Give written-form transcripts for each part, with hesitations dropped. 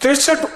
63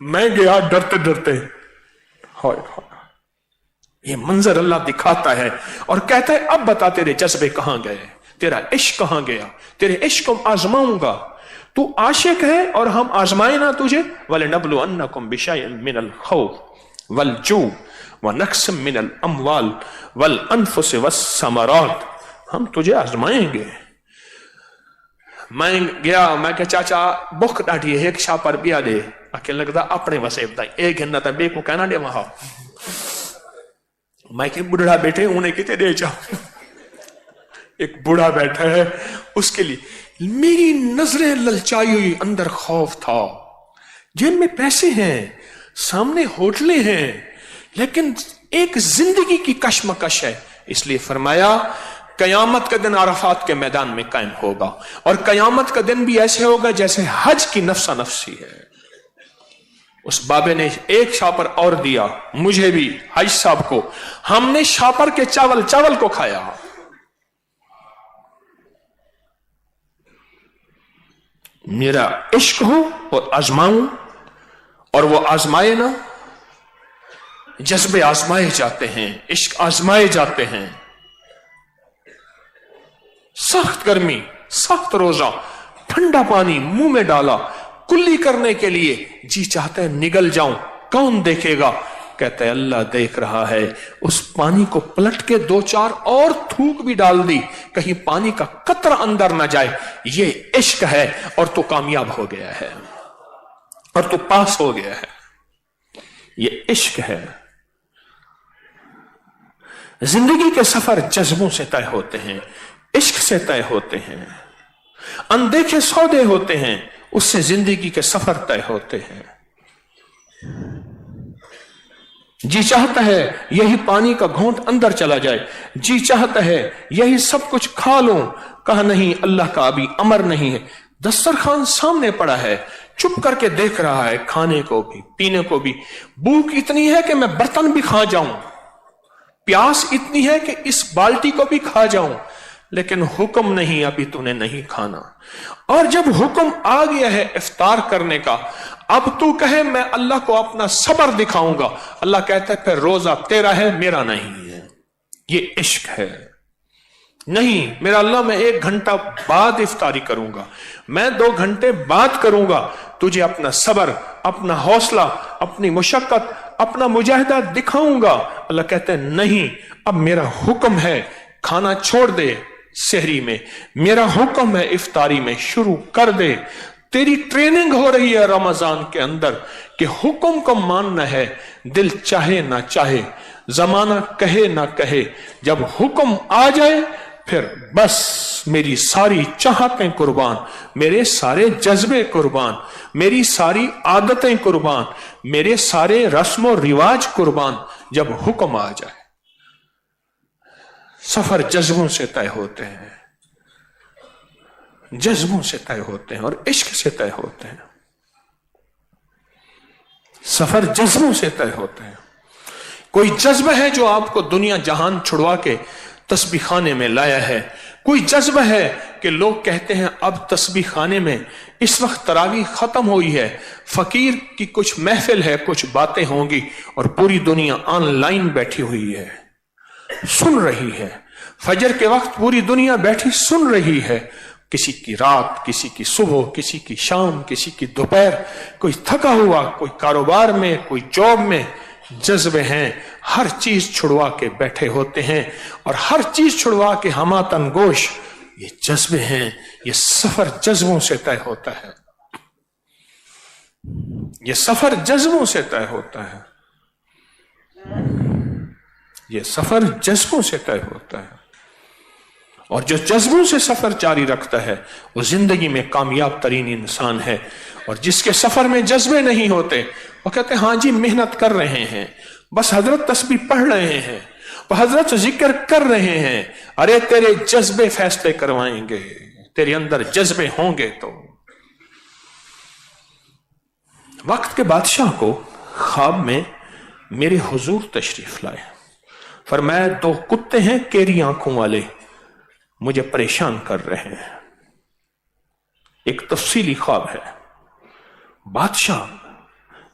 میں گیا ڈرتے ڈرتے، ہائے ہائے، یہ منظر اللہ دکھاتا ہے اور کہتا ہے اب بتا تیرے جذبے کہاں گئے، تیرا عشق کہاں گیا، تیرے عشق کو آزماؤں گا، تو عاشق ہے اور ہم آزمائیں نا تجھے، وَلَنَبْلُوَنَّكُمْ بِشَيْءٍ مِّنَ الْخَوْفِ وَالْجُوعِ وَنَقْصٍ مِّنَ الْأَمْوَالِ وَالْأَنفُسِ وَالثَّمَرَاتِ، ہم تجھے آزمائیں گے۔ میں گیا، میں کہ چاچا بخ ڈاٹھی ہے، ایک شاہ پر بیا دے، اکیل لگتا اپنے وسیب دائی، ایک گھنہ تا بے کو کہنا دے وہاں، میں کہ بڑھڑا بیٹھے انہیں کتے دے جاؤ، ایک بڑھا بیٹھا ہے اس کے لیے، میری نظریں للچائی ہوئی، اندر خوف تھا، جن میں پیسے ہیں، سامنے ہوٹلیں ہیں، لیکن ایک زندگی کی کشمکش ہے، اس لیے فرمایا قیامت کا دن عرفات کے میدان میں قائم ہوگا، اور قیامت کا دن بھی ایسے ہوگا جیسے حج کی نفسا نفسی ہے۔ اس بابے نے ایک شاپر اور دیا مجھے بھی، حج صاحب کو، ہم نے شاپر کے چاول کو کھایا۔ میرا عشق ہو اور آزماؤں، اور وہ آزمائے نا، جذبے آزمائے جاتے ہیں، عشق آزمائے جاتے ہیں، سخت گرمی، سخت روزہ، ٹھنڈا پانی منہ میں ڈالا، کلی کرنے کے لیے جی چاہتا ہے نگل جاؤں، کون دیکھے گا، کہتا ہے اللہ دیکھ رہا ہے، اس پانی کو پلٹ کے دو چار اور تھوک بھی ڈال دی، کہیں پانی کا قطرہ اندر نہ جائے، یہ عشق ہے، اور تو کامیاب ہو گیا ہے، اور تو پاس ہو گیا ہے، یہ عشق ہے۔ زندگی کے سفر جذبوں سے طے ہوتے ہیں، عشق سے طے ہوتے ہیں، اندیکھے سودے ہوتے ہیں، اس سے زندگی کے سفر طے ہوتے ہیں۔ جی چاہتا ہے یہی پانی کا گھونٹ اندر چلا جائے، جی چاہتا ہے یہی سب کچھ کھا لوں، کہا نہیں اللہ کا ابھی امر نہیں ہے، دسترخوان سامنے پڑا ہے، چپ کر کے دیکھ رہا ہے، کھانے کو بھی پینے کو بھی، بھوک اتنی ہے کہ میں برتن بھی کھا جاؤں، پیاس اتنی ہے کہ اس بالٹی کو بھی کھا جاؤں، لیکن حکم نہیں ابھی تو نے نہیں کھانا، اور جب حکم آ گیا ہے افطار کرنے کا، اب تو کہے میں اللہ کو اپنا صبر دکھاؤں گا، اللہ کہتا ہے پھر روزہ تیرا ہے میرا نہیں ہے، یہ عشق ہے۔ نہیں میرا اللہ میں 1 گھنٹہ بعد افطاری کروں گا، میں 2 گھنٹے بعد کروں گا، تجھے اپنا صبر، اپنا حوصلہ، اپنی مشقت، اپنا مجاہدہ دکھاؤں گا، اللہ کہتا ہے نہیں اب میرا حکم ہے کھانا چھوڑ دے، سحری میں میرا حکم ہے افطاری میں شروع کر دے، تیری ٹریننگ ہو رہی ہے رمضان کے اندر کہ حکم کو ماننا ہے، دل چاہے نہ چاہے، زمانہ کہے نہ کہے، جب حکم آ جائے پھر بس میری ساری چاہتیں قربان، میرے سارے جذبے قربان، میری ساری عادتیں قربان، میرے سارے رسم و رواج قربان، جب حکم آ جائے۔ سفر جذبوں سے طے ہوتے ہیں، جذبوں سے طے ہوتے ہیں اور عشق سے طے ہوتے ہیں، سفر جذبوں سے طے ہوتے ہیں۔ کوئی جذبہ ہے جو آپ کو دنیا جہان چھڑوا کے تسبیح خانے میں لایا ہے، کوئی جذبہ ہے کہ لوگ کہتے ہیں اب تسبیح خانے میں اس وقت تراویح ختم ہوئی ہے، فقیر کی کچھ محفل ہے، کچھ باتیں ہوں گی، اور پوری دنیا آن لائن بیٹھی ہوئی ہے، سن رہی ہے، فجر کے وقت پوری دنیا بیٹھی سن رہی ہے، کسی کی رات، کسی کی صبح، کسی کی شام، کسی کی دوپہر، کوئی تھکا ہوا، کوئی کاروبار میں، کوئی جاب میں، جذبے ہیں، ہر چیز چھڑوا کے بیٹھے ہوتے ہیں، اور ہر چیز چھڑوا کے ہماتن گوش، یہ جذبے ہیں، یہ سفر جذبوں سے طے ہوتا ہے، یہ سفر جذبوں سے طے ہوتا ہے، یہ سفر جذبوں سے طے ہوتا ہے، اور جو جذبوں سے سفر جاری رکھتا ہے وہ زندگی میں کامیاب ترین انسان ہے، اور جس کے سفر میں جذبے نہیں ہوتے وہ کہتے ہیں ہاں جی محنت کر رہے ہیں، بس حضرت تسبیح پڑھ رہے ہیں، وہ حضرت ذکر کر رہے ہیں، ارے تیرے جذبے فیصلے کروائیں گے، تیرے اندر جذبے ہوں گے تو۔ وقت کے بادشاہ کو خواب میں میرے حضور تشریف لائے، فرمایا 2 کتے ہیں کیری آنکھوں والے، مجھے پریشان کر رہے ہیں۔ ایک تفصیلی خواب ہے، بادشاہ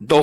2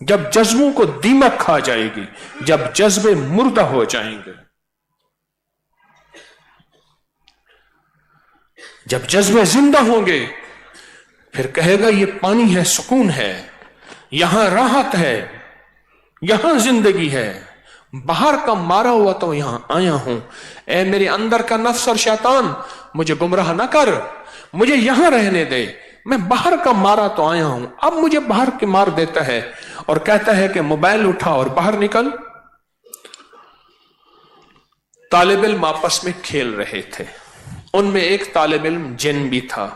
جب جذبوں کو دیمک کھا جائے گی، جب جذبے مردہ ہو جائیں گے، جب جذبے زندہ ہوں گے، پھر کہے گا یہ پانی ہے، سکون ہے، یہاں راحت ہے، یہاں زندگی ہے، باہر کا مارا ہوا تو یہاں آیا ہوں، اے میرے اندر کا نفس اور شیطان مجھے گمراہ نہ کر، مجھے یہاں رہنے دے، میں باہر کا مارا تو آیا ہوں۔ اب مجھے باہر کے مار دیتا ہے اور کہتا ہے کہ موبائل اٹھا اور باہر نکل۔ طالب علم آپس میں کھیل رہے تھے، ان میں ایک طالب علم جن بھی تھا۔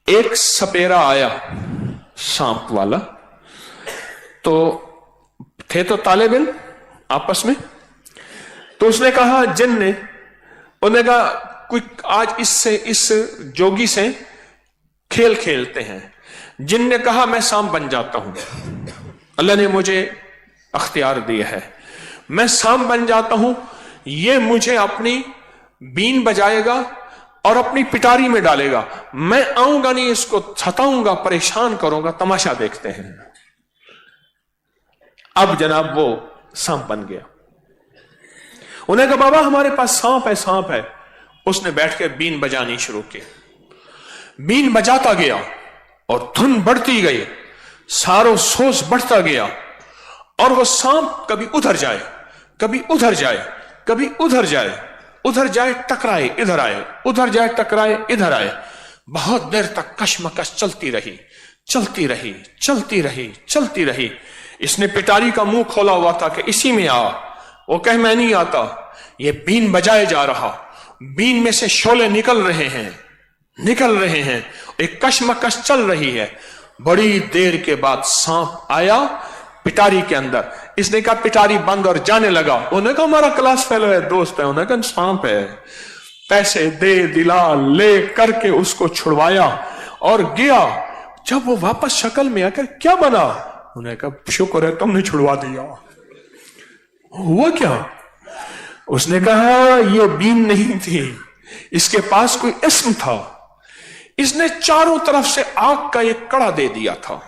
ایک سپیرا آیا، سانپ والا، تو تھے تو طالب علم آپس میں، تو اس نے کہا، جن نے، انہوں نے کہا کوئی آج اس جوگی سے کھیل کھیلتے ہیں۔ جن نے کہا میں سانپ بن جاتا ہوں، اللہ نے مجھے اختیار دیا ہے، میں سانپ بن جاتا ہوں، یہ مجھے اپنی بین بجائے گا اور اپنی پٹاری میں ڈالے گا، میں آؤں گا نہیں، اس کو ستاؤں گا، پریشان کروں گا، تماشا دیکھتے ہیں۔ اب جناب وہ سانپ بن گیا۔ انہیں کہا بابا ہمارے پاس سانپ ہے، سانپ ہے۔ اس نے بیٹھ کے بین بجانی شروع کی، بین بجاتا گیا اور دھن بڑھتی گئی، سارو سوز بڑھتا گیا، اور وہ سانپ کبھی ادھر جائے، کبھی ادھر جائے، کبھی ادھر جائے، ادھر جائے ٹکرائے ادھر آئے، ادھر جائے ٹکرائے ادھر آئے۔ بہت دیر تک کشمکش چلتی رہی، چلتی رہی، چلتی رہی، چلتی رہی۔ اس نے پٹاری کا منہ کھولا ہوا تھا کہ اسی میں آ، وہ کہ میں نہیں آتا۔ یہ بین بجائے جا رہا، بین میں سے شعلے نکل رہے ہیں، نکل رہے ہیں، ایک کشمکش چل رہی ہے۔ بڑی دیر کے بعد سانپ آیا پٹاری کے اندر، اس نے کہا پٹاری بند، اور جانے لگا۔ انہوں نے کہا ہمارا کلاس فیلو ہے، دوست ہے، انہوں نے کہا سانپ ہے۔ پیسے دے دلا لے کر کے اس کو چھڑوایا اور گیا۔ جب وہ واپس شکل میں آ کر کیا بنا، انہوں نے کہا شکر ہے تم نے چھڑوا دیا۔ ہوا کیا؟ اس نے کہا یہ بین نہیں تھی، اس کے پاس کوئی اسم تھا، اس نے چاروں طرف سے آگ کا ایک کڑا دے دیا تھا،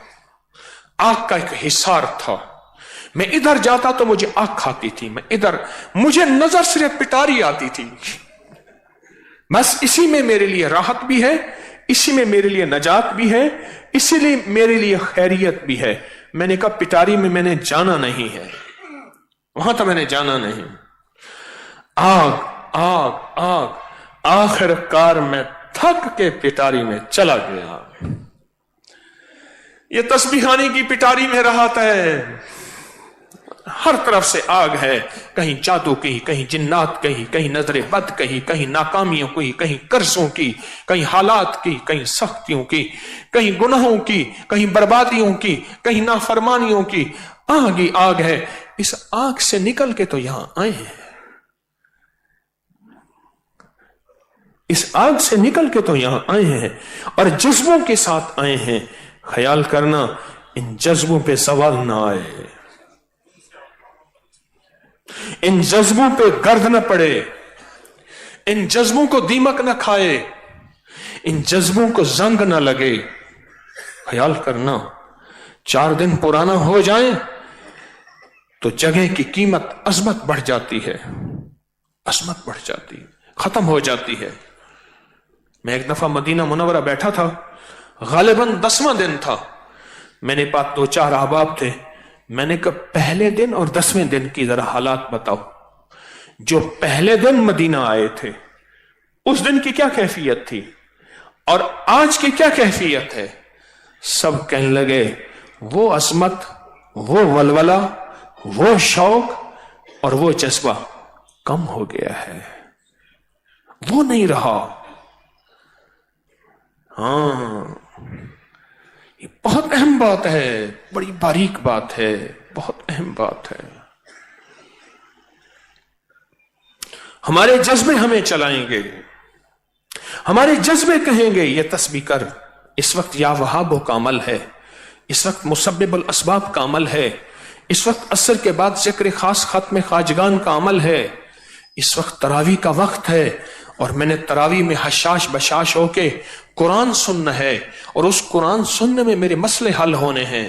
آگ کا ایک حصار تھا۔ میں ادھر جاتا تو مجھے آگ کھاتی تھی، میں ادھر، مجھے نظر صرف پٹاری آتی تھی، بس اسی میں میرے لیے راحت بھی ہے، اسی میں میرے لیے نجات بھی ہے، اسی لیے میرے لیے خیریت بھی ہے۔ میں نے کہا پٹاری میں نے جانا نہیں ہے، وہاں تو میں نے جانا نہیں۔ آگ آگ آگ، آخر کار میں تھک کے پٹاری میں چلا گیا۔ یہ تسبیح خانے کی پٹاری میں راحت ہے، ہر طرف سے آگ ہے، کہیں جادو کی، کہیں جنات کی، کہیں نظر بد کی، کہیں ناکامیوں کی، کہیں قرضوں کی، کہیں حالات کی، کہیں سختیوں کی، کہیں گناہوں کی، کہیں بربادیوں کی، کہیں نافرمانیوں کی، آگ ہی آگ ہے۔ اس آگ سے نکل کے تو یہاں آئے ہیں، اس آگ سے نکل کے تو یہاں آئے ہیں، اور جذبوں کے ساتھ آئے ہیں۔ خیال کرنا ان جذبوں پہ سوال نہ آئے، ان جذبوں پہ گرد نہ پڑے، ان جذبوں کو دیمک نہ کھائے، ان جذبوں کو زنگ نہ لگے۔ خیال کرنا 4 دن پرانا ہو جائیں تو جگہ کی قیمت، عظمت بڑھ جاتی ہے، عظمت بڑھ جاتی ہے، ختم ہو جاتی ہے۔ میں ایک دفعہ مدینہ منورہ بیٹھا تھا، غالباً 10واں دن تھا، میں نے پاس 2-4 احباب تھے، میں نے کہا پہلے دن اور 10ویں دن کی ذرا حالات بتاؤ۔ جو پہلے دن مدینہ آئے تھے اس دن کی کیا کیفیت تھی اور آج کی کیا کیفیت ہے؟ سب کہنے لگے وہ عظمت، وہ ولولہ، وہ شوق اور وہ جذبہ کم ہو گیا ہے، وہ نہیں رہا۔ ہاں، یہ بہت اہم بات ہے، بڑی باریک بات ہے، بہت اہم بات ہے۔ ہمارے جذبے ہمیں چلائیں گے، ہمارے جذبے کہیں گے یہ تسبیح کر۔ اس وقت یا وہابوں کا عمل ہے، اس وقت مسبب الاسباب کا عمل ہے، اس وقت عصر کے بعد ذکر خاص ختم خواجگان کا عمل ہے، اس وقت تراویح کا وقت ہے، اور میں نے تراویح میں حشاش بشاش ہو کے قرآن سننا ہے، اور اس قرآن سننے میں میرے مسئلے حل ہونے ہیں۔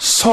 100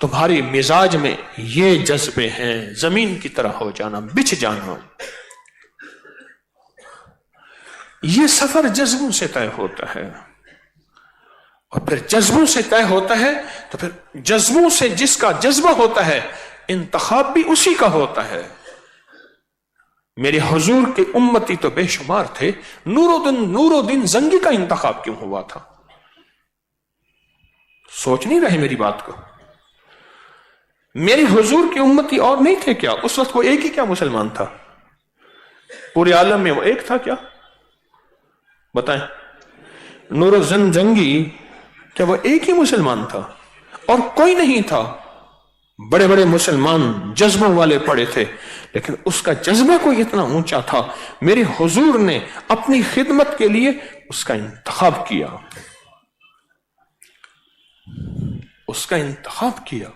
تمہارے مزاج میں یہ جذبے ہیں، زمین کی طرح ہو جانا، بچھ جانا۔ یہ سفر جذبوں سے طے ہوتا ہے، اور پھر جذبوں سے طے ہوتا ہے تو پھر جذبوں سے جس کا جذبہ ہوتا ہے انتخاب بھی اسی کا ہوتا ہے۔ میرے حضور کے امتی تو بے شمار تھے، نور الدین زنگی کا انتخاب کیوں ہوا تھا؟ سوچ نہیں رہے میری بات کو؟ میرے حضور کی امتی اور نہیں تھے کیا؟ اس وقت وہ ایک ہی کیا مسلمان تھا؟ پورے عالم میں وہ ایک تھا کیا؟ بتائیں، نور الدین زنگی کیا وہ ایک ہی مسلمان تھا اور کوئی نہیں تھا؟ بڑے بڑے مسلمان جذبوں والے پڑے تھے، لیکن اس کا جذبہ کوئی اتنا اونچا تھا، میرے حضور نے اپنی خدمت کے لیے اس کا انتخاب کیا، اس کا انتخاب کیا۔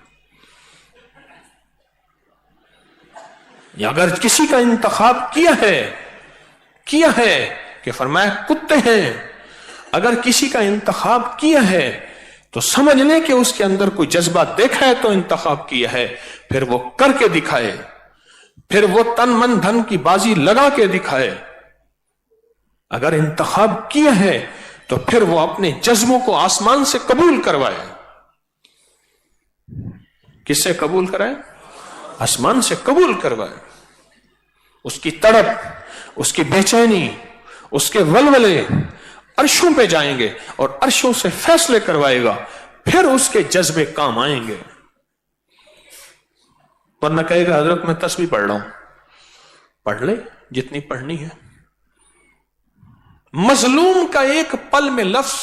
یا اگر کسی کا انتخاب کیا ہے کہ فرمایا کتے ہیں، اگر کسی کا انتخاب کیا ہے تو سمجھ لیں کہ اس کے اندر کوئی جذبہ دیکھا ہے تو انتخاب کیا ہے، پھر وہ کر کے دکھائے، پھر وہ تن من دھن کی بازی لگا کے دکھائے۔ اگر انتخاب کیا ہے تو پھر وہ اپنے جذبوں کو آسمان سے قبول کروائے۔ کس سے قبول کرائے؟ آسمان سے قبول کروائے۔ اس کی تڑپ، اس کی بے چینی، اس کے ولولے عرشوں پہ جائیں گے اور عرشوں سے فیصلے کروائے گا، پھر اس کے جذبے کام آئیں گے۔ ورنہ کہے گا حضرت میں تسبیح پڑھ رہا ہوں، پڑھ لے جتنی پڑھنی ہے۔ مظلوم کا ایک پل میں لفظ،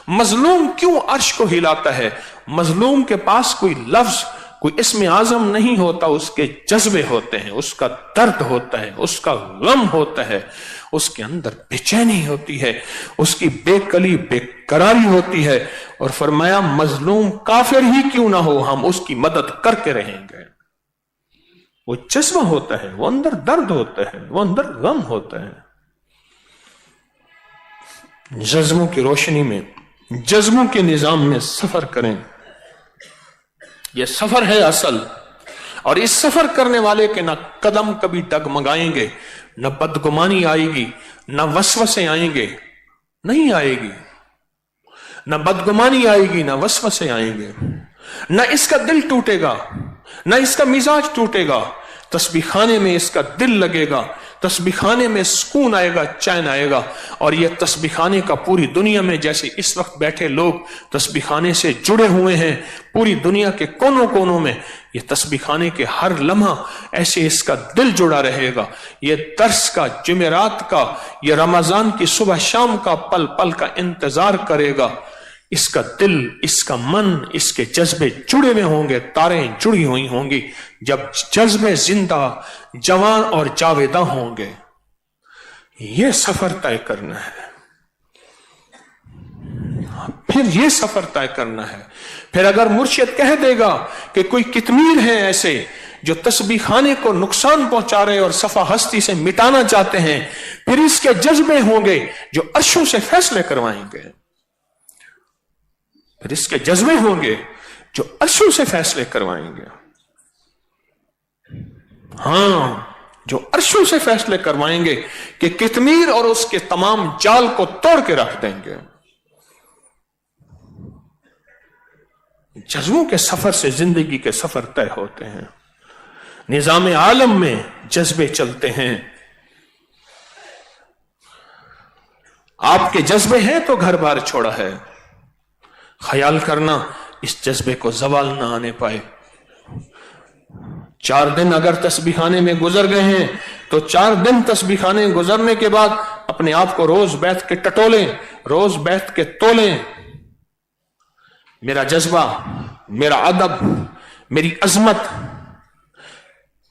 مظلوم کیوں عرش کو ہلاتا ہے؟ مظلوم کے پاس کوئی لفظ، کوئی اسم اعظم نہیں ہوتا، اس کے جذبے ہوتے ہیں، اس کا درد ہوتا ہے، اس کا غم ہوتا ہے، اس کے اندر بے چینی ہوتی ہے، اس کی بے کلی بے قراری ہوتی ہے، اور فرمایا مظلوم کافر ہی کیوں نہ ہو ہم اس کی مدد کر کے رہیں گے۔ وہ جذبہ ہوتا ہے، وہ اندر درد ہوتا ہے، وہ اندر غم ہوتا ہے۔ جذبوں کی روشنی میں، جذبوں کے نظام میں سفر کریں، یہ سفر ہے اصل، اور اس سفر کرنے والے کے نہ قدم کبھی ڈگمگائیں گے، نہ بدگمانی آئے گی، نہ وسوسے آئیں گے، نہیں آئے گی، نہ بدگمانی آئے گی، نہ وسوسے آئیں گے، نہ اس کا دل ٹوٹے گا، نہ اس کا مزاج ٹوٹے گا۔ تسبیح خانے میں اس کا دل لگے گا، تسبیح خانے میں سکون آئے گا، چین آئے گا، اور یہ تسبیح خانے کا پوری دنیا میں جیسے اس وقت بیٹھے لوگ تسبیح خانے سے جڑے ہوئے ہیں، پوری دنیا کے کونوں کونوں میں یہ تسبیح خانے کے ہر لمحہ ایسے اس کا دل جڑا رہے گا۔ یہ درس کا، جمعرات کا، یہ رمضان کی صبح شام کا پل پل کا انتظار کرے گا۔ اس کا دل، اس کا من، اس کے جذبے جڑے ہوئے ہوں گے، تاریں جڑی ہوئی ہوں گی۔ جب جذبے زندہ، جوان اور جاویدہ ہوں گے، یہ سفر طے کرنا ہے، پھر یہ سفر طے کرنا ہے۔ پھر اگر مرشد کہہ دے گا کہ کوئی کتمیر ہیں ایسے جو تسبیح خانے کو نقصان پہنچا رہے اور صفا ہستی سے مٹانا چاہتے ہیں، پھر اس کے جذبے ہوں گے جو عرشوں سے فیصلے کروائیں گے، پھر اس کے جذبے ہوں گے جو عرشوں سے فیصلے کروائیں گے، ہاں، جو عرشوں سے فیصلے کروائیں گے کہ کتمیر اور اس کے تمام جال کو توڑ کے رکھ دیں گے۔ جذبوں کے سفر سے زندگی کے سفر طے ہوتے ہیں، نظام عالم میں جذبے چلتے ہیں۔ آپ کے جذبے ہیں تو گھر بار چھوڑا ہے، خیال کرنا اس جذبے کو زوال نہ آنے پائے۔ 4 دن اگر تسبیح خانے میں گزر گئے ہیں تو 4 دن تسبیح خانے گزرنے کے بعد اپنے آپ کو روز بیٹھ کے ٹٹولیں، روز بیٹھ کے تولیں۔ میرا جذبہ، میرا ادب، میری عظمت،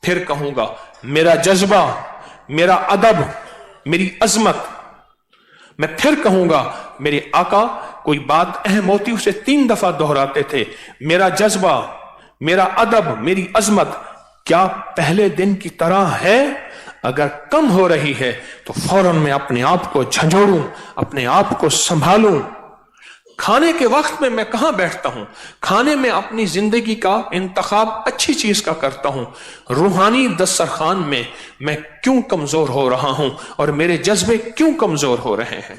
پھر کہوں گا میرا جذبہ، میرا ادب، میری عظمت، میں پھر کہوں گا میرے آقا کوئی بات اہم ہوتی اسے 3 دفعہ دہراتے تھے، میرا جذبہ، میرا ادب، میری عظمت کیا پہلے دن کی طرح ہے؟ اگر کم ہو رہی ہے تو فوراً میں اپنے آپ کو جھنجھوڑوں، اپنے آپ کو سنبھالوں، کھانے کے وقت میں میں کہاں بیٹھتا ہوں؟ کھانے میں اپنی زندگی کا انتخاب اچھی چیز کا کرتا ہوں. روحانی دسترخوان میں میں کیوں کمزور ہو رہا ہوں اور میرے جذبے کیوں کمزور ہو رہے ہیں؟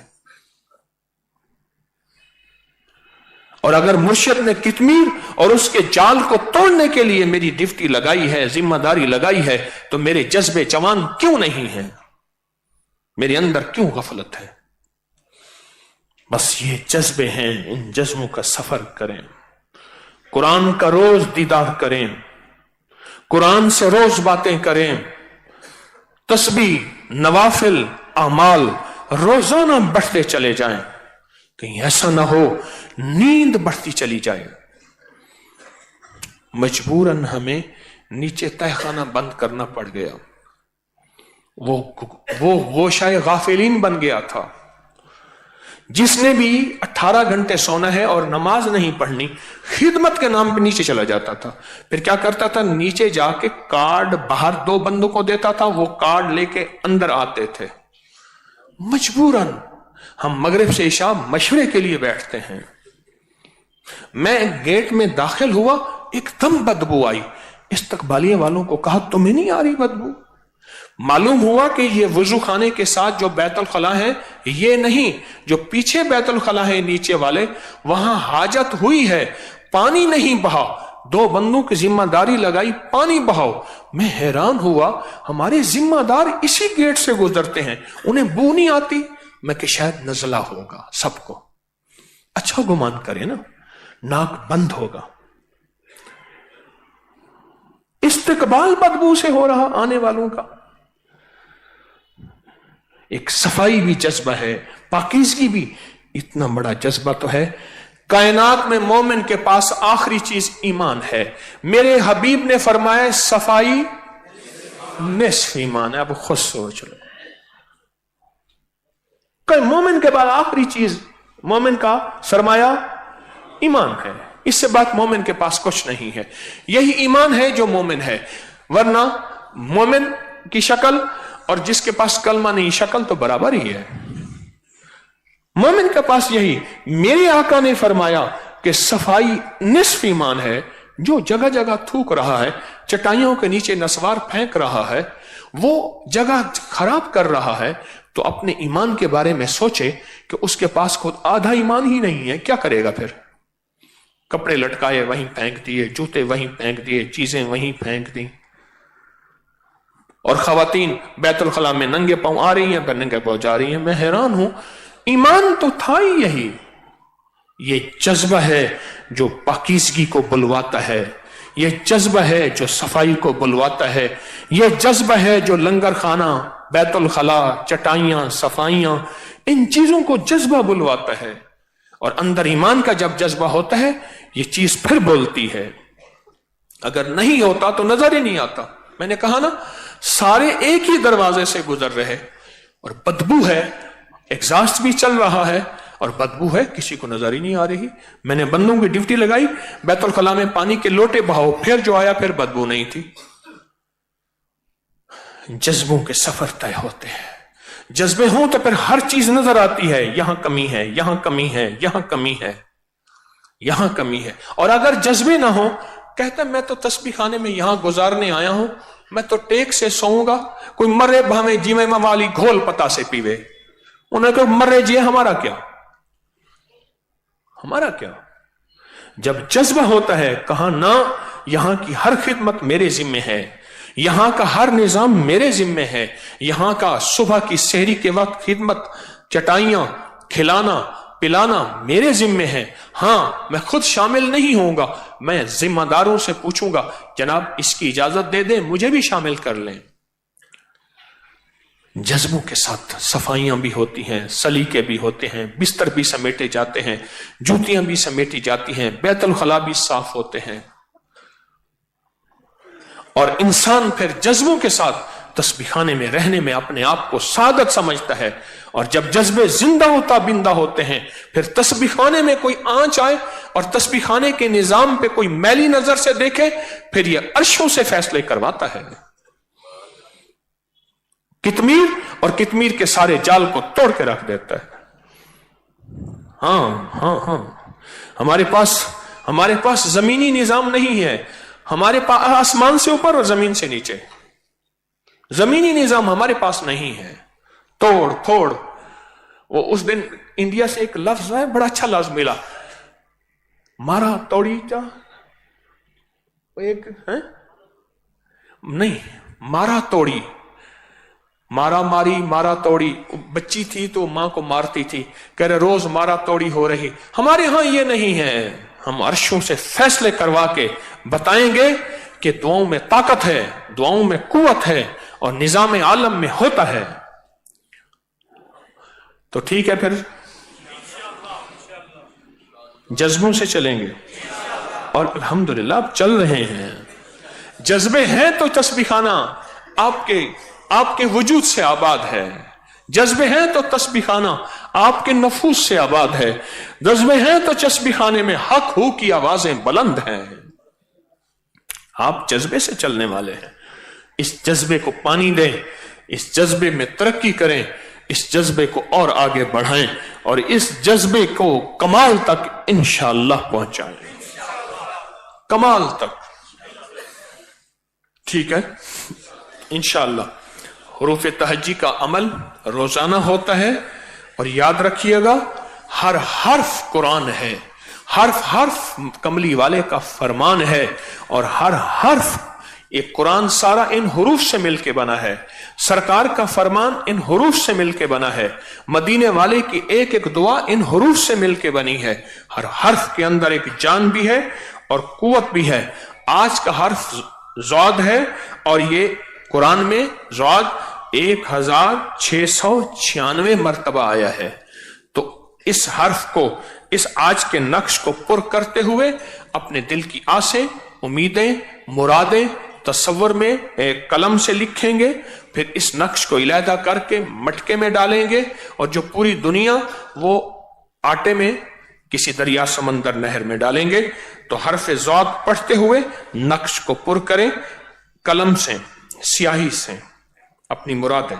اور اگر مرشد نے کتمیر اور اس کے جال کو توڑنے کے لیے میری ڈیوٹی لگائی ہے، ذمہ داری لگائی ہے، تو میرے جذبے جوان کیوں نہیں ہیں؟ میرے اندر کیوں غفلت ہے؟ بس یہ جذبے ہیں، ان جذبوں کا سفر کریں، قرآن کا روز دیدار کریں، قرآن سے روز باتیں کریں، تسبیح، نوافل، اعمال روزانہ بڑھتے چلے جائیں. کہیں ایسا نہ ہو نیند بڑھتی چلی جائے. مجبوراً ہمیں نیچے تہہ خانہ بند کرنا پڑ گیا. وہ گوشہ غافلین بن گیا تھا. جس نے بھی 18 گھنٹے سونا ہے اور نماز نہیں پڑھنی، خدمت کے نام پہ نیچے چلا جاتا تھا. پھر کیا کرتا تھا؟ نیچے جا کے کارڈ باہر 2 بندوں کو دیتا تھا، وہ کارڈ لے کے اندر آتے تھے. مجبوراً ہم مغرب سے عشاء مشورے کے لیے بیٹھتے ہیں. میں گیٹ میں داخل ہوا، ایک دم بدبو آئی. استقبالیہ والوں کو کہا تمہیں نہیں آ رہی بدبو؟ معلوم ہوا کہ یہ وضو خانے کے ساتھ جو بیت الخلا ہے یہ نہیں، جو پیچھے بیت الخلا ہے نیچے والے، وہاں حاجت ہوئی ہے، پانی نہیں بہا. 2 بندوں کی ذمہ داری لگائی پانی بہاؤ. میں حیران ہوا، ہمارے ذمہ دار اسی گیٹ سے گزرتے ہیں، انہیں بو نہیں آتی. میں کہ شاید نزلہ ہوگا سب کو. اچھا گمان کرے نا، ناک بند ہوگا. استقبال بدبو سے ہو رہا آنے والوں کا. ایک صفائی بھی جذبہ ہے، پاکیزگی بھی. اتنا بڑا جذبہ تو ہے. کائنات میں مومن کے پاس آخری چیز ایمان ہے. میرے حبیب نے فرمایا صفائی نصف ایمان ہے. اب خود سوچ لو، کہ مومن کے بعد آخری چیز مومن کا سرمایہ ایمان ہے. اس سے بات مومن کے پاس کچھ نہیں ہے. یہی ایمان ہے جو مومن ہے. ورنہ مومن کی شکل اور جس کے پاس کلمہ نہیں شکل تو برابر ہی ہے. مومن کے پاس یہی. میرے آقا نے فرمایا کہ صفائی نصف ایمان ہے. جو جگہ جگہ تھوک رہا ہے، چٹائیوں کے نیچے نسوار پھینک رہا ہے، وہ جگہ خراب کر رہا ہے، تو اپنے ایمان کے بارے میں سوچے کہ اس کے پاس خود آدھا ایمان ہی نہیں ہے. کیا کرے گا پھر؟ کپڑے لٹکائے وہیں پھینک دیے، جوتے وہیں پھینک دیے، چیزیں وہیں پھینک دی. اور خواتین بیت الخلا میں ننگے پاؤں آ رہی ہیں، پھر ننگے پاؤں جا رہی ہیں. میں حیران ہوں، ایمان تو تھا ہی یہی. یہ جذبہ ہے جو پاکیزگی کو بلواتا ہے، یہ جذبہ ہے جو صفائی کو بلواتا ہے، یہ جذبہ ہے جو لنگر خانہ، بیت الخلا، چٹائیاں، صفائیاں، ان چیزوں کو جذبہ بلواتا ہے. اور اندر ایمان کا جب جذبہ ہوتا ہے یہ چیز پھر بولتی ہے. اگر نہیں ہوتا تو نظر ہی نہیں آتا. میں نے کہا نا، سارے ایک ہی دروازے سے گزر رہے اور بدبو ہے، ایگزاسٹ بھی چل رہا ہے اور بدبو ہے، کسی کو نظر ہی نہیں آ رہی. میں نے بندوں کی ڈیوٹی لگائی، بیت الخلا میں پانی کے لوٹے بہاؤ، پھر جو آیا پھر بدبو نہیں تھی. جذبوں کے سفر طے ہوتے ہیں. جذبے ہوں تو پھر ہر چیز نظر آتی ہے. یہاں کمی ہے، یہاں کمی ہے، یہاں کمی ہے، یہاں کمی ہے. اور اگر جذبے نہ ہوں، کہتا میں تو تسبیح خانے میں یہاں گزارنے آیا ہوں، میں تو ٹیک سے سوؤں گا، کوئی مرے بھاویں جیویں موالی گھول پتا سے پیوے. انہوں نے کہا مرے جیے، ہمارا کیا، ہمارا کیا. جب جذبہ ہوتا ہے، کہا نہ، یہاں کی ہر خدمت میرے ذمہ ہے، یہاں کا ہر نظام میرے ذمہ ہے، یہاں کا صبح کی سحری کے وقت خدمت، چٹائیاں، کھلانا پلانا میرے ذمہ ہے. ہاں میں خود شامل نہیں ہوں گا، میں ذمہ داروں سے پوچھوں گا جناب اس کی اجازت دے دیں، مجھے بھی شامل کر لیں. جذبوں کے ساتھ صفائیاں بھی ہوتی ہیں، سلیقے بھی ہوتے ہیں، بستر بھی سمیٹے جاتے ہیں، جوتیاں بھی سمیٹی جاتی ہیں، بیت الخلا بھی صاف ہوتے ہیں. اور انسان پھر جذبوں کے ساتھ تسبیح خانے میں رہنے میں اپنے آپ کو سعادت سمجھتا ہے. اور جب جذبے زندہ ہوتا بندہ ہوتے ہیں، پھر تسبیح خانے میں کوئی آنچ آئے اور تسبیح خانے کے نظام پہ کوئی میلی نظر سے دیکھے، پھر یہ عرشوں سے فیصلے کرواتا ہے. کتمیر اور کتمیر کے سارے جال کو توڑ کے رکھ دیتا ہے. ہاں ہمارے پاس زمینی نظام نہیں ہے، ہمارے پاس آسمان سے اوپر اور زمین سے نیچے، زمینی نظام ہمارے پاس نہیں ہے۔ توڑ پھوڑ، وہ اس دن انڈیا سے ایک لفظ ہے، بڑا اچھا لفظ ملا، مارا توڑی، کیا ایک ہے نہیں، مارا توڑی، مارا ماری مارا توڑی، بچی تھی تو ماں کو مارتی تھی، کہہ رہے روز مارا توڑی ہو رہی۔ ہمارے ہاں یہ نہیں ہے، ہم عرشوں سے فیصلے کروا کے بتائیں گے کہ دعاؤں میں طاقت ہے، دعاؤں میں قوت ہے، اور نظام عالم میں ہوتا ہے۔ تو ٹھیک ہے، پھر جذبوں سے چلیں گے، اور الحمدللہ اب چل رہے ہیں۔ جذبے ہیں تو تسبیح خانہ آپ کے وجود سے آباد ہے، جذبے ہیں تو تسبیح خانہ آپ کے نفوس سے آباد ہے، جذبے ہیں تو تسبیح خانے میں حق ہو کی آوازیں بلند ہیں۔ آپ جذبے سے چلنے والے ہیں، اس جذبے کو پانی دیں، اس جذبے میں ترقی کریں، اس جذبے کو اور آگے بڑھائیں، اور اس جذبے کو کمال تک انشاءاللہ پہنچائیں، کمال تک۔ ٹھیک ہے، انشاءاللہ حروف تہجی کا عمل روزانہ ہوتا ہے، اور یاد رکھیے گا ہر حرف قرآن ہے، حرف کملی والے کا فرمان ہے، اور ہر حرف ایک قرآن سارا ان حروف سے مل کے بنا ہے، سرکار کا فرمان ان حروف سے مل کے بنا ہے، مدینے والے کی ایک ایک دعا ان حروف سے مل کے بنی ہے۔ ہر حرف کے اندر ایک جان بھی ہے اور قوت بھی ہے۔ آج کا حرف ضاد ہے، اور یہ قرآن میں ضاد 1696 مرتبہ آیا ہے۔ تو اس حرف کو، اس آج کے نقش کو پر کرتے ہوئے اپنے دل کی آسیں، امیدیں، مرادیں تصور میں ایک قلم سے لکھیں گے، پھر اس نقش کو علیحدہ کر کے مٹکے میں ڈالیں گے، اور جو پوری دنیا وہ آٹے میں کسی دریا سمندر نہر میں ڈالیں گے۔ تو حرف ضاد پڑھتے ہوئے نقش کو پر کریں، قلم سے، سیاہی سے اپنی مرادیں۔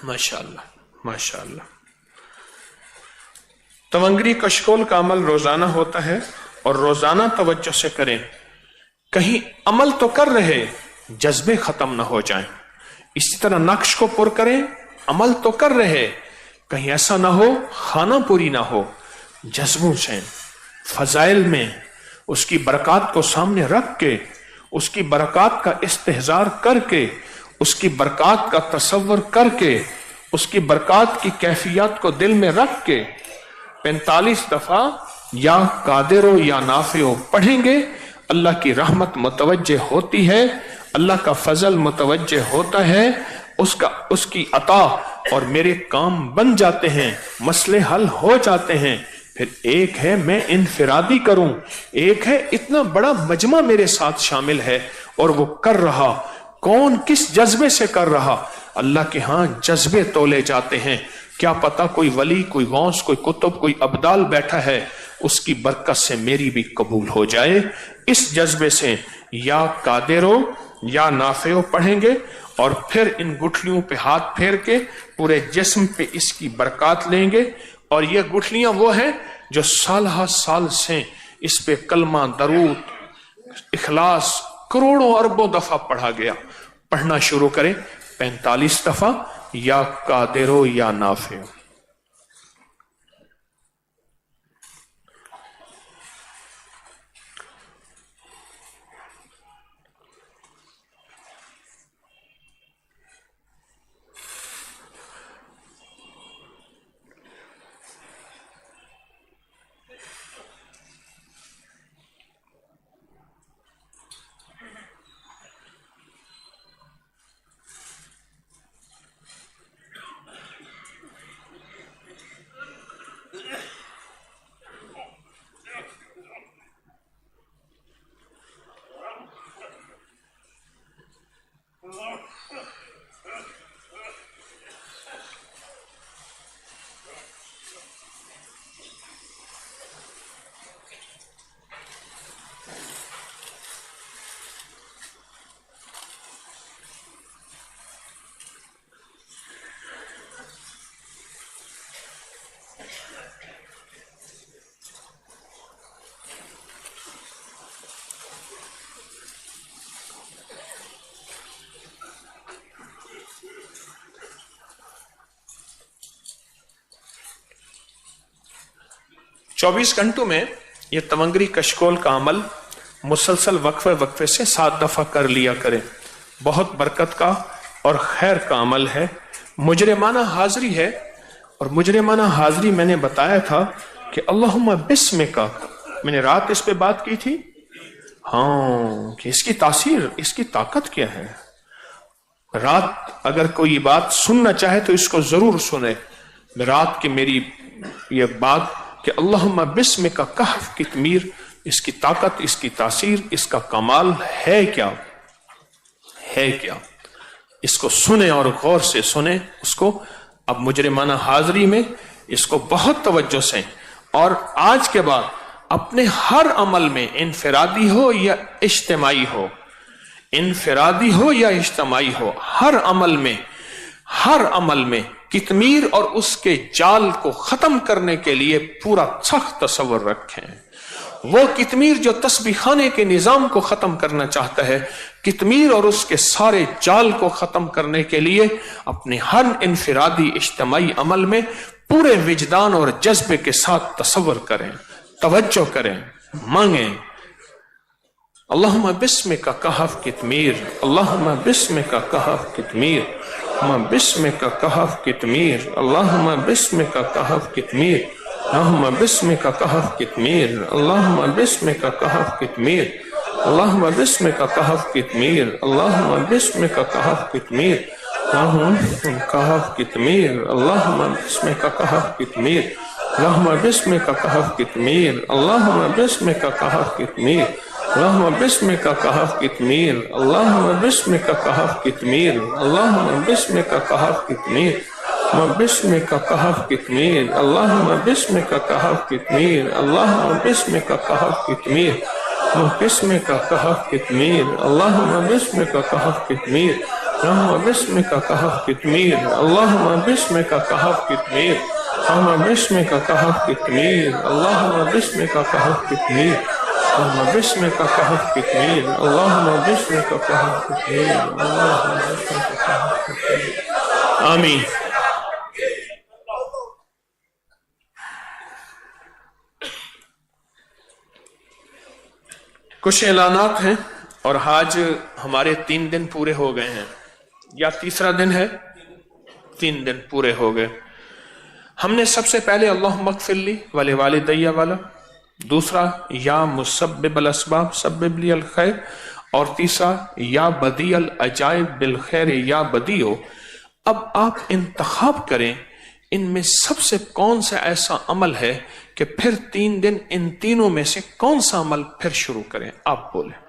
ماشاءاللہ ماشاءاللہ۔ تونگری کشکول کا عمل روزانہ ہوتا ہے، اور روزانہ توجہ سے کریں، کہیں عمل تو کر رہے جذبے ختم نہ ہو جائیں۔ اسی طرح نقش کو پر کریں، عمل تو کر رہے، کہیں ایسا نہ ہو خانہ پوری نہ ہو۔ جذبوں سے، فضائل میں اس کی برکات کو سامنے رکھ کے، اس کی برکات کا استحضار کر کے، اس کی برکات کا تصور کر کے، اس کی برکات کی کیفیات کو دل میں رکھ کے 45 دفعہ یا قادر و یا نافع پڑھیں گے، اللہ کی رحمت متوجہ ہوتی ہے، اللہ کا فضل متوجہ ہوتا ہے، اس کی عطا، اور میرے کام بن جاتے ہیں، مسئلے حل ہو جاتے ہیں۔ پھر ایک ہے میں انفرادی کروں، ایک ہے اتنا بڑا مجمع میرے ساتھ شامل ہے اور وہ کر رہا، کون کس جذبے سے کر رہا؟ اللہ کے ہاں جذبے تولے جاتے ہیں۔ کیا پتا کوئی ولی، کوئی غوث، کوئی قطب، کوئی ابدال بیٹھا ہے، اس کی برکت سے میری بھی قبول ہو جائے۔ اس جذبے سے یا قادر ہو یا نافع پڑھیں گے، اور پھر ان گٹھلیوں پہ ہاتھ پھیر کے پورے جسم پہ اس کی برکات لیں گے. اور یہ گٹھلیاں وہ ہیں جو سالہ سال سے اس پہ کلمہ، درود، اخلاص کروڑوں اربوں دفعہ پڑھا گیا. پڑھنا شروع کریں 45 دفعہ، یا قادرو یا نافع. چوبیس گھنٹوں میں یہ تونگری کشکول کا عمل مسلسل وقفے سے 7 دفعہ کر لیا کریں. بہت برکت کا اور خیر کا عمل ہے. مجرمانہ حاضری ہے، اور مجرمانہ حاضری میں نے بتایا تھا کہ اللہم بسمک، میں نے رات اس پہ بات کی تھی. ہاں، کہ اس کی تاثیر، اس کی طاقت کیا ہے. رات اگر کوئی بات سننا چاہے تو اس کو ضرور سنے. رات کی میری یہ بات کہ اللہم بسمک کہف کتمیر، اس کی طاقت، اس کی تاثیر، اس کا کمال ہے کیا ہے کیا. اس کو سنیں اور غور سے سنیں اس کو. اب مجرمانہ حاضری میں اس کو بہت توجہ سے، اور آج کے بعد اپنے ہر عمل میں، انفرادی ہو یا اجتماعی ہو، انفرادی ہو یا اجتماعی ہو، ہر عمل میں کتمیر اور اس کے جال کو ختم کرنے کے لیے پورا سخت تصور رکھیں. وہ کتمیر جو تسبیح خانے کے نظام کو ختم کرنا چاہتا ہے، کتمیر اور اس کے سارے جال کو ختم کرنے کے لیے اپنے ہر انفرادی اجتماعی عمل میں پورے وجدان اور جذبے کے ساتھ تصور کریں، توجہ کریں، مانگیں. اللہم بسمک کہف کتمیر، اللہم بسمک کہف کتمیر، اللہم بسمک کہف کتمیر، اللہم بسمک کہف کتمیر، اللہم بسمک کہف کتمیر، اللہم بسمک کہف کتمیر، اللہم بسمک کہف کتمیر، اللہم بسمک کہف کتمیر، اللہم کہف کتمیر، اللہم بسمک کہف کتمیر، اللہم بسمک کہف کتمیر، اللہم بسمک کہف کتمیر، اللہم بسمک کہف کتمیر، اللہم بسمک کہف کتمیر، اللہم بسمک کہف کتمیر، اللہم بسمک کہف کتمیر، اللہم بسمک کہف کتمیر، اللہم بسمک کہف کتمیر، اللہم بسمک کہف کتمیر، اللہم بسمک کہف کتمیر، اللہم بسمک کہف کتمیر، اللہم بسمک کہف کتمیر، اللہم بسمک کہف کتمیر، اللہم بسمک کہف کتمیر، اللہم بسمک کہف کتمیر، اللہم بسمک کہف کتمیر، اللہم بسمک کہف کتمیر. آمین. کچھ اعلانات ہیں، اور آج ہمارے 3 دن پورے ہو گئے ہیں، یا تیسرا دن ہے، 3 دن پورے ہو گئے. ہم نے سب سے پہلے اللہم اغفر لی ولوالدی والا، دوسرا یا مسبب الاسباب سبب لی الخیر، اور تیسرا یا بدیع العجائب بالخیر یا بدیع. اب آپ انتخاب کریں ان میں سب سے کون سا ایسا عمل ہے کہ پھر 3 دن ان تینوں میں سے کون سا عمل پھر شروع کریں. آپ بولیں.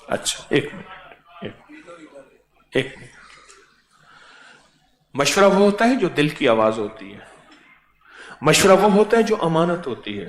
اچھا، ایک منٹ. مشورہ وہ ہوتا ہے جو دل کی آواز ہوتی ہے، مشورہ وہ ہوتا ہے جو امانت ہوتی ہے.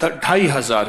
2,500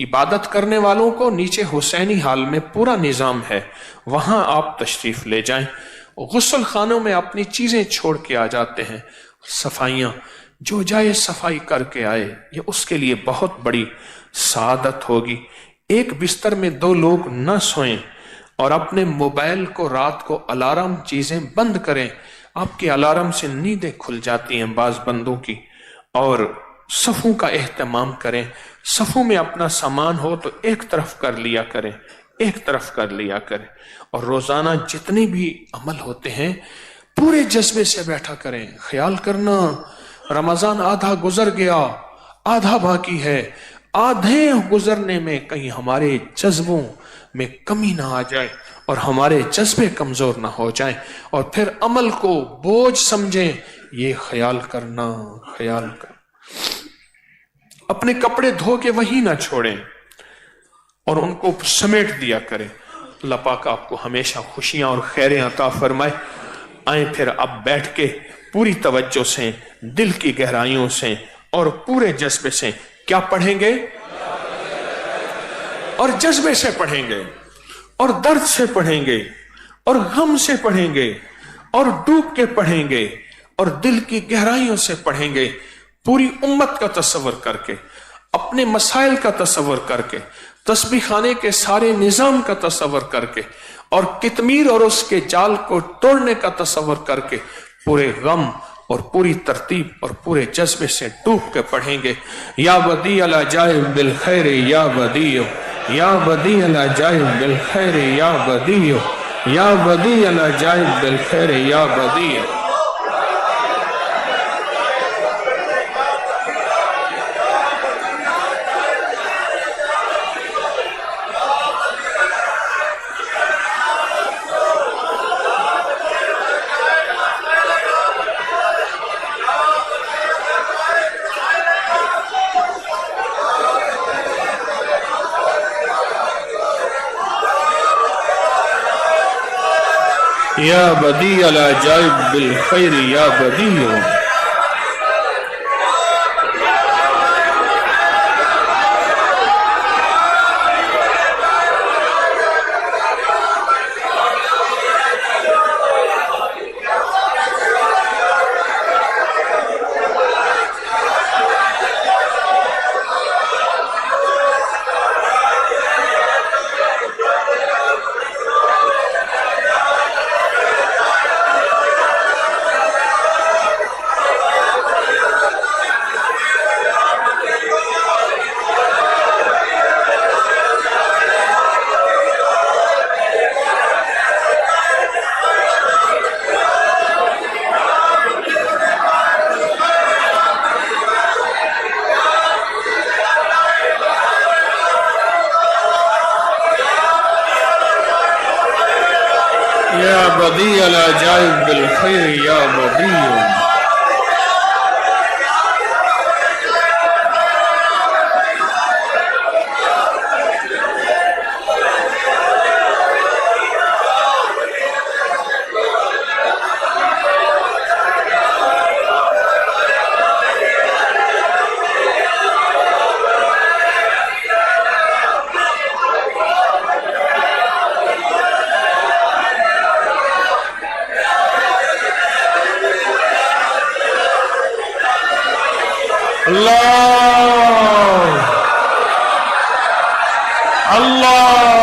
عبادت کرنے والوں کو نیچے حسینی حال میں پورا نظام ہے، وہاں آپ تشریف لے جائیں۔ غسل خانوں میں اپنی چیزیں چھوڑ کے آ جاتے ہیں، صفائیاں جو جائے صفائی کر کے آئے، یہ اس کے لیے بہت بڑی سعادت ہوگی۔ ایک بستر میں دو لوگ نہ سوئیں اور اپنے موبائل کو رات کو الارم چیزیں بند کریں، آپ کے الارم سے نیندیں کھل جاتی ہیں بعض بندوں کی۔ اور صفوں کا اہتمام کریں، صفوں میں اپنا سامان ہو تو ایک طرف کر لیا کریں، ایک طرف کر لیا کریں، اور روزانہ جتنے بھی عمل ہوتے ہیں پورے جذبے سے بیٹھا کریں۔ خیال کرنا رمضان آدھا گزر گیا، آدھا باقی ہے، آدھے گزرنے میں کہیں ہمارے جذبوں میں کمی نہ آ جائے اور ہمارے جذبے کمزور نہ ہو جائیں اور پھر عمل کو بوجھ سمجھیں۔ یہ خیال کرنا، خیال کرنا۔ اپنے کپڑے دھو کے وہی نہ چھوڑیں اور ان کو سمیٹ دیا کریں۔ اللہ پاک آپ کو ہمیشہ خوشیاں اور خیریں عطا فرمائے۔ آئیں پھر اب بیٹھ کے پوری توجہ سے، دل کی گہرائیوں سے اور پورے جذبے سے کیا پڑھیں گے؟ اور جذبے سے پڑھیں گے اور درد سے پڑھیں گے اور غم سے پڑھیں گے اور ڈوب کے پڑھیں گے اور دل کی گہرائیوں سے پڑھیں گے، پوری امت کا تصور کر کے، اپنے مسائل کا تصور کر کے، تسبیح خانے کے سارے نظام کا تصور کر کے اور قطمیر اور اس کے جال کو توڑنے کا تصور کر کے پورے غم اور پوری ترتیب اور پورے جذبے سے ڈوب کے پڑھیں گے۔ یا بدیع العجائب بالخیر یا بدیع، یا بدیع العجائب بالخیر یا بدیع، یا بدیع العجائب بالخیر یا بدیع۔ یا بدیع العجائب بالخیر یا بدیع۔ یا بدیع العجائب بالخیر یا بدیع۔ اللہ اللہ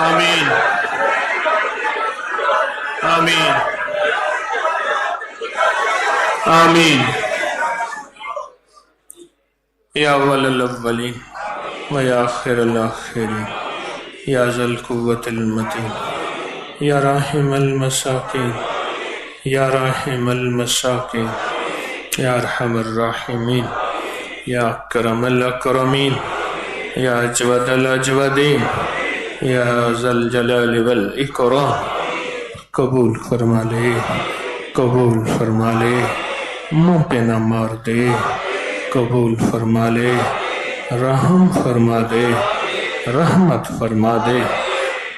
آمین آمین آمین یا اول الاولین و یا آخر الاخرین یا ذا القوة المتین یا راحم المساکین یا راحم المساکین یا ارحم الراحمین یا اکرم الاکرمین یا اجود الاجودین یا ذا الجلال والاکرام قبول فرما لے قبول فرما لے منہ پہ نہ مار دے قبول فرما لے رحم فرما دے رحمت فرما دے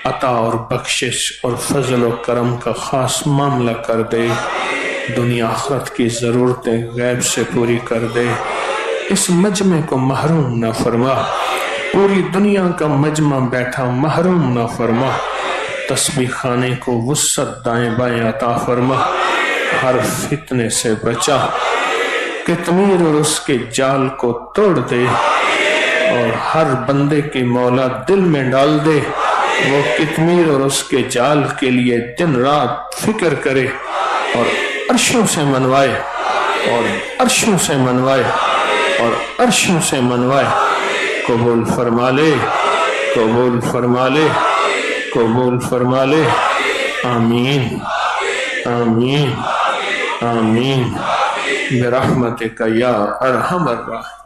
عطا اور بخشش اور فضل و کرم کا خاص معاملہ کر دے دنیا آخرت کی ضرورتیں غیب سے پوری کر دے اس مجمع کو محروم نہ فرما پوری دنیا کا مجمع بیٹھا محروم نہ فرما تسبیح خانے کو وسعت دائیں بائیں عطا فرما ہر فتنے سے بچا قطمیر اور اس کے جال کو توڑ دے اور ہر بندے کی مولا دل میں ڈال دے وہ قطمیر اور اس کے جال کے لیے دن رات فکر کرے اور عرشوں سے منوائے اور عرشوں سے منوائے اور عرشوں سے منوائے قبول فرما لے قبول فرما لے قبول فرما لے آمین آمین آمین برحمتک یا ارحم الراحمین